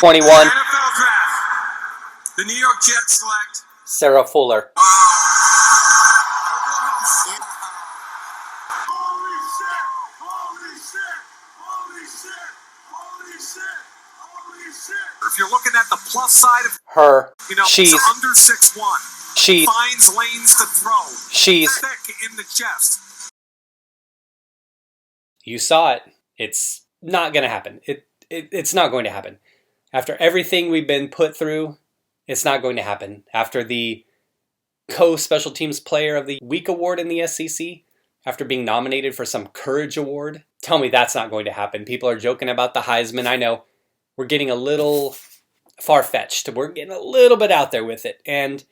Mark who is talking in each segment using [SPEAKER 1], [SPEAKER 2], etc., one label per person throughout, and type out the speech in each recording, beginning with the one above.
[SPEAKER 1] 21.
[SPEAKER 2] NFL draft. The New York Jets select
[SPEAKER 1] Sarah Fuller.
[SPEAKER 2] Holy shit! Holy shit! Holy shit! Holy shit! Holy shit! If you're looking at the plus side of
[SPEAKER 1] Her.
[SPEAKER 2] she's under 6'1".
[SPEAKER 1] She
[SPEAKER 2] Finds lanes to throw.
[SPEAKER 1] She's
[SPEAKER 2] thick in the chest.
[SPEAKER 1] You saw it. It's not going to happen. It's not going to happen. After everything we've been put through, it's not going to happen. After the Co-Special Teams Player of the Week award in the SEC, after being nominated for some Courage Award, tell me that's not going to happen. People are joking about the Heisman. I know we're getting a little far-fetched. We're getting a little bit out there with it. And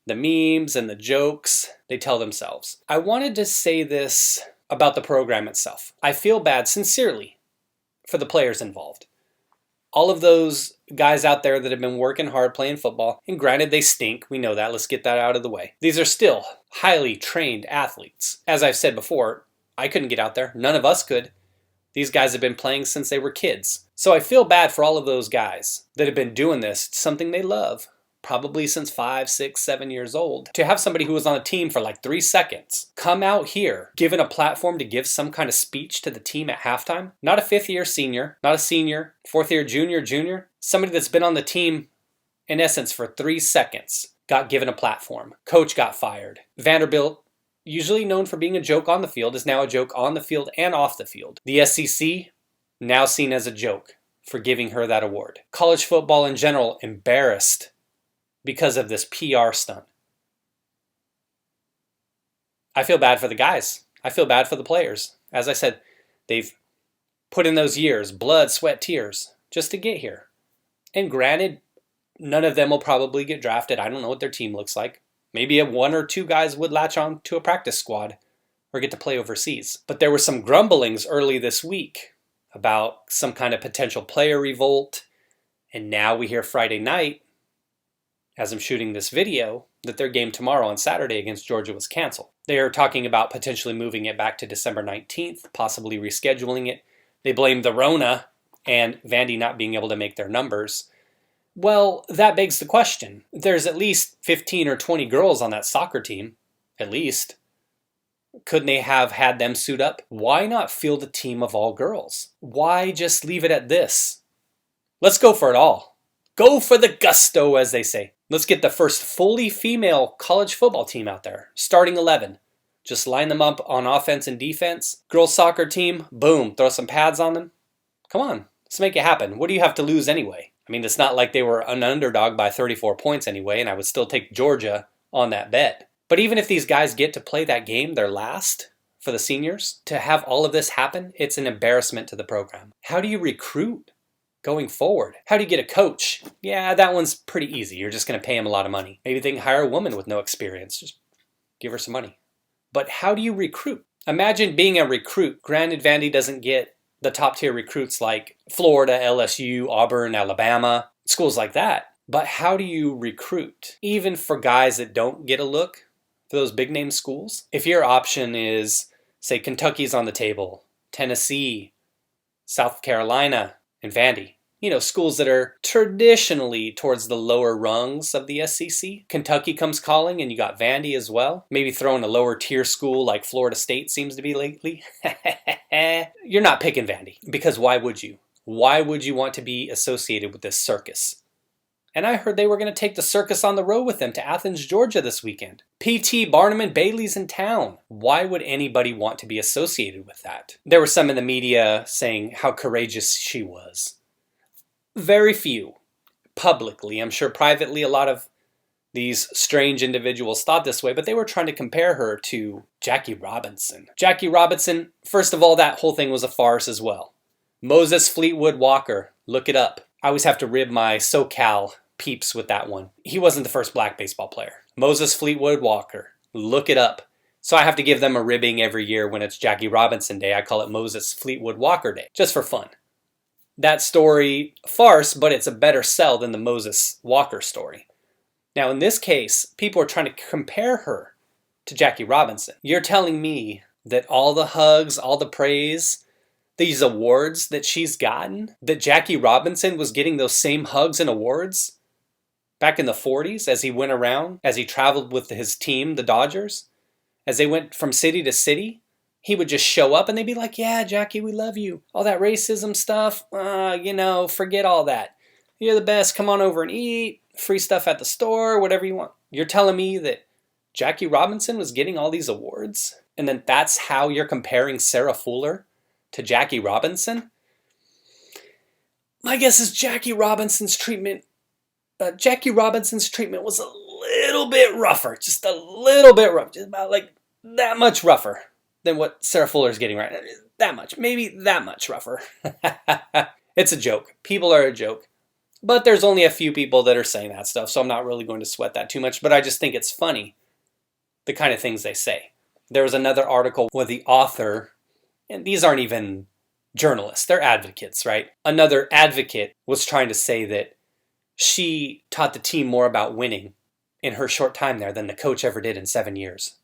[SPEAKER 1] the memes and the jokes, they tell themselves. I wanted to say this about the program itself. I feel bad, sincerely, for the players involved. All of those guys out there that have been working hard playing football, and granted they stink, we know that, let's get that out of the way. These are still highly trained athletes. As I've said before, I couldn't get out there, none of us could. These guys have been playing since they were kids. So I feel bad for all of those guys that have been doing this, something they love, probably since 5, 6, 7 years old. To have somebody who was on the team for like 3 seconds come out here, given a platform to give some kind of speech to the team at halftime. Not a 5th-year senior, not a senior, 4th-year junior. Somebody that's been on the team, in essence, for 3 seconds, got given a platform. Coach got fired. Vanderbilt, usually known for being a joke on the field, is now a joke on the field and off the field. The SEC, now seen as a joke for giving her that award. College football in general, embarrassed because of this PR stunt. I feel bad for the guys. I feel bad for the players. As I said, they've put in those years, blood, sweat, tears, just to get here. And granted, none of them will probably get drafted. I don't know what their team looks like. Maybe 1 or 2 guys would latch on to a practice squad or get to play overseas. But there were some grumblings early this week about some kind of potential player revolt. And now we hear Friday night, as I'm shooting this video, that their game tomorrow on Saturday against Georgia was canceled. They are talking about potentially moving it back to December 19th, possibly rescheduling it. They blame the Rona and Vandy not being able to make their numbers. Well, that begs the question. There's at least 15 or 20 girls on that soccer team, at least. Couldn't they have had them suit up? Why not field a team of all girls? Why just leave it at this? Let's go for it all. Go for the gusto, as they say. Let's get the first fully female college football team out there. Starting 11. Just line them up on offense and defense. Girls soccer team, boom, throw some pads on them. Come on, let's make it happen. What do you have to lose anyway? I mean, it's not like they were an underdog by 34 points anyway, and I would still take Georgia on that bet. But even if these guys get to play that game, their last, for the seniors, to have all of this happen, it's an embarrassment to the program. How do you recruit going forward? How do you get a coach? Yeah, that one's pretty easy. You're just going to pay him a lot of money. Maybe they can hire a woman with no experience. Just give her some money. But how do you recruit? Imagine being a recruit. Granted, Vandy doesn't get the top tier recruits like Florida, LSU, Auburn, Alabama, schools like that. But how do you recruit? Even for guys that don't get a look for those big name schools? If your option is, say, Kentucky's on the table, Tennessee, South Carolina, and Vandy, schools that are traditionally towards the lower rungs of the SEC. Kentucky comes calling and you got Vandy as well. Maybe throwing a lower tier school like Florida State seems to be lately. You're not picking Vandy, because why would you? Why would you want to be associated with this circus? And I heard they were going to take the circus on the road with them to Athens, Georgia this weekend. P.T. Barnum and Bailey's in town. Why would anybody want to be associated with that? There were some in the media saying how courageous she was. Very few. Publicly. I'm sure privately a lot of these strange individuals thought this way, but they were trying to compare her to Jackie Robinson. Jackie Robinson, first of all, that whole thing was a farce as well. Moses Fleetwood Walker, look it up. I always have to rib my SoCal peeps with that one. He wasn't the first black baseball player. Moses Fleetwood Walker, look it up. So I have to give them a ribbing every year when it's Jackie Robinson Day. I call it Moses Fleetwood Walker Day, just for fun. That story, farce, but it's a better sell than the Moses Walker story. Now in this case, people are trying to compare her to Jackie Robinson. You're telling me that all the hugs, all the praise these awards that she's gotten, that Jackie Robinson was getting those same hugs and awards back in the 40s as he went around, as he traveled with his team, the Dodgers, as they went from city to city, he would just show up and they'd be like, yeah, Jackie, we love you. All that racism stuff, forget all that. You're the best. Come on over and eat. Free stuff at the store, whatever you want. You're telling me that Jackie Robinson was getting all these awards? And then that's how you're comparing Sarah Fuller to Jackie Robinson? My guess is Jackie Robinson's treatment was a little bit rougher. Just a little bit rough. Just about like that much rougher than what Sarah Fuller's getting right now. That much. Maybe that much rougher. It's a joke. People are a joke. But there's only a few people that are saying that stuff, so I'm not really going to sweat that too much. But I just think it's funny, the kind of things they say. There was another article where the author, and these aren't even journalists, they're advocates, right? Another advocate was trying to say that she taught the team more about winning in her short time there than the coach ever did in 7 years.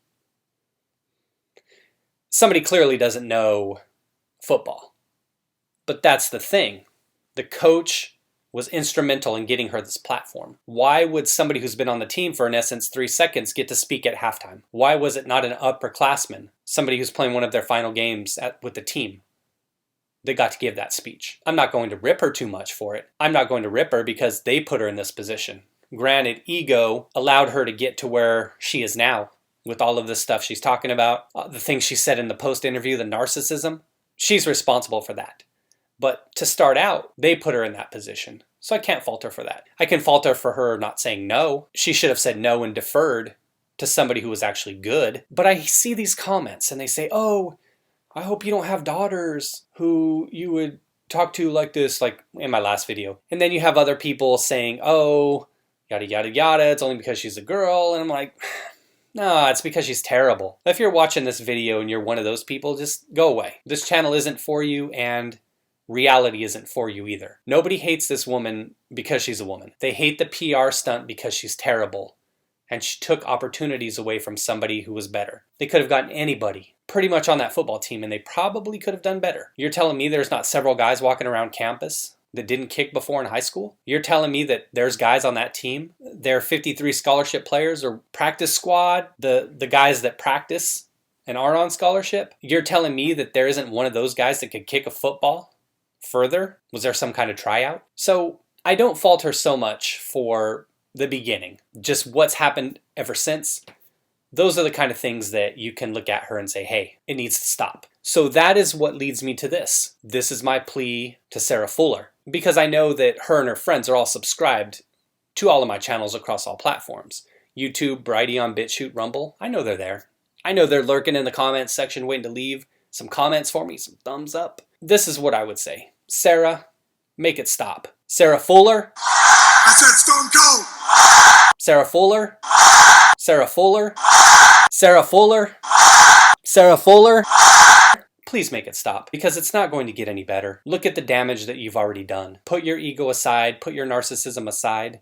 [SPEAKER 1] Somebody clearly doesn't know football. But that's the thing. The coach was instrumental in getting her this platform. Why would somebody who's been on the team for, in essence, 3 seconds get to speak at halftime? Why was it not an upperclassman, somebody who's playing one of their final games with the team, that got to give that speech? I'm not going to rip her too much for it. I'm not going to rip her because they put her in this position. Granted, ego allowed her to get to where she is now with all of this stuff she's talking about. The things she said in the post-interview, the narcissism, she's responsible for that. But to start out, they put her in that position. So I can't fault her for that. I can fault her for her not saying no. She should have said no and deferred to somebody who was actually good. But I see these comments and they say, oh, I hope you don't have daughters who you would talk to like this, like in my last video. And then you have other people saying, oh, yada, yada, yada, it's only because she's a girl. And I'm like, no, it's because she's terrible. If you're watching this video and you're one of those people, just go away. This channel isn't for you, and reality isn't for you either. Nobody hates this woman because she's a woman. They hate the PR stunt because she's terrible. And she took opportunities away from somebody who was better. They could have gotten anybody pretty much on that football team, and they probably could have done better. You're telling me there's not several guys walking around campus that didn't kick before in high school? You're telling me that there's guys on that team, they're 53 scholarship players or practice squad, the guys that practice and are on scholarship? You're telling me that there isn't one of those guys that could kick a football further? Was there some kind of tryout? So I don't fault her so much for the beginning. Just what's happened ever since. Those are the kind of things that you can look at her and say, hey, it needs to stop. So that is what leads me to this. This is my plea to Sarah Fuller, because I know that her and her friends are all subscribed to all of my channels across all platforms. YouTube, Brighteon, BitChute, Rumble. I know they're there. I know they're lurking in the comments section waiting to leave some comments for me, some thumbs up. This is what I would say. Sarah, make it stop. Sarah Fuller.
[SPEAKER 2] I said Stone Cold.
[SPEAKER 1] Sarah Fuller. Sarah Fuller. Sarah Fuller. Sarah Fuller. Please make it stop, because it's not going to get any better. Look at the damage that you've already done. Put your ego aside, put your narcissism aside,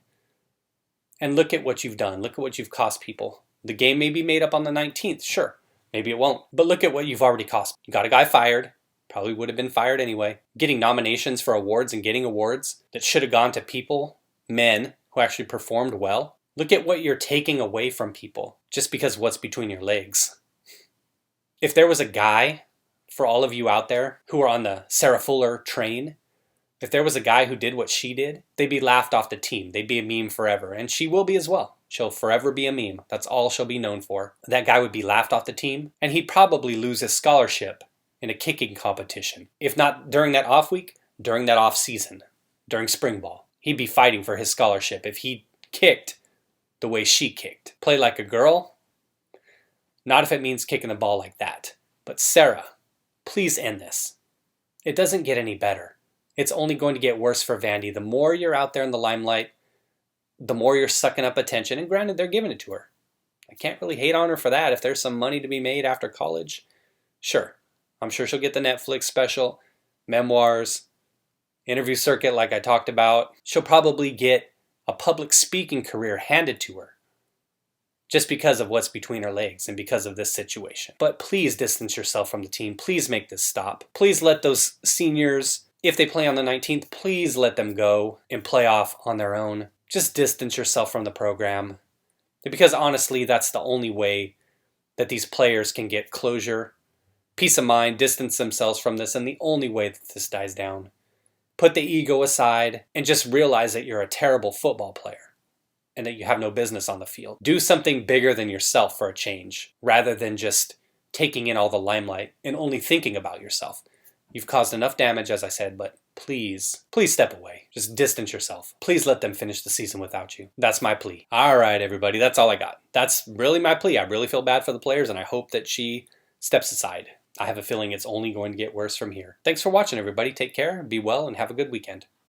[SPEAKER 1] and look at what you've done. Look at what you've cost people. The game may be made up on the 19th, sure. Maybe it won't. But look at what you've already cost. You got a guy fired. Probably would have been fired anyway. Getting nominations for awards and getting awards that should have gone to people, men, who actually performed well. Look at what you're taking away from people just because what's between your legs. If there was a guy, for all of you out there who are on the Sarah Fuller train, if there was a guy who did what she did, they'd be laughed off the team. They'd be a meme forever. And she will be as well. She'll forever be a meme. That's all she'll be known for. That guy would be laughed off the team, and he'd probably lose his scholarship in a kicking competition. If not during that off week, during that off season, during spring ball. He'd be fighting for his scholarship if he kicked the way she kicked. Play like a girl? Not if it means kicking the ball like that. But Sarah, please end this. It doesn't get any better. It's only going to get worse for Vandy. The more you're out there in the limelight, the more you're sucking up attention. And granted, they're giving it to her. I can't really hate on her for that. If there's some money to be made after college, sure. I'm sure she'll get the Netflix special, memoirs, interview circuit like I talked about. She'll probably get a public speaking career handed to her. just because of what's between her legs and because of this situation. But please distance yourself from the team. Please make this stop. Please let those seniors, if they play on the 19th, please let them go and play off on their own. Just distance yourself from the program. Because honestly, that's the only way that these players can get closure, peace of mind, distance themselves from this, and the only way that this dies down. Put the ego aside and just realize that you're a terrible football player and that you have no business on the field. Do something bigger than yourself for a change, rather than just taking in all the limelight and only thinking about yourself. You've caused enough damage, as I said, but please step away. Just distance yourself. Please let them finish the season without you. That's my plea. All right, everybody, that's all I got. That's really my plea. I really feel bad for the players, and I hope that she steps aside. I have a feeling it's only going to get worse from here. Thanks for watching, everybody. Take care, be well, and have a good weekend.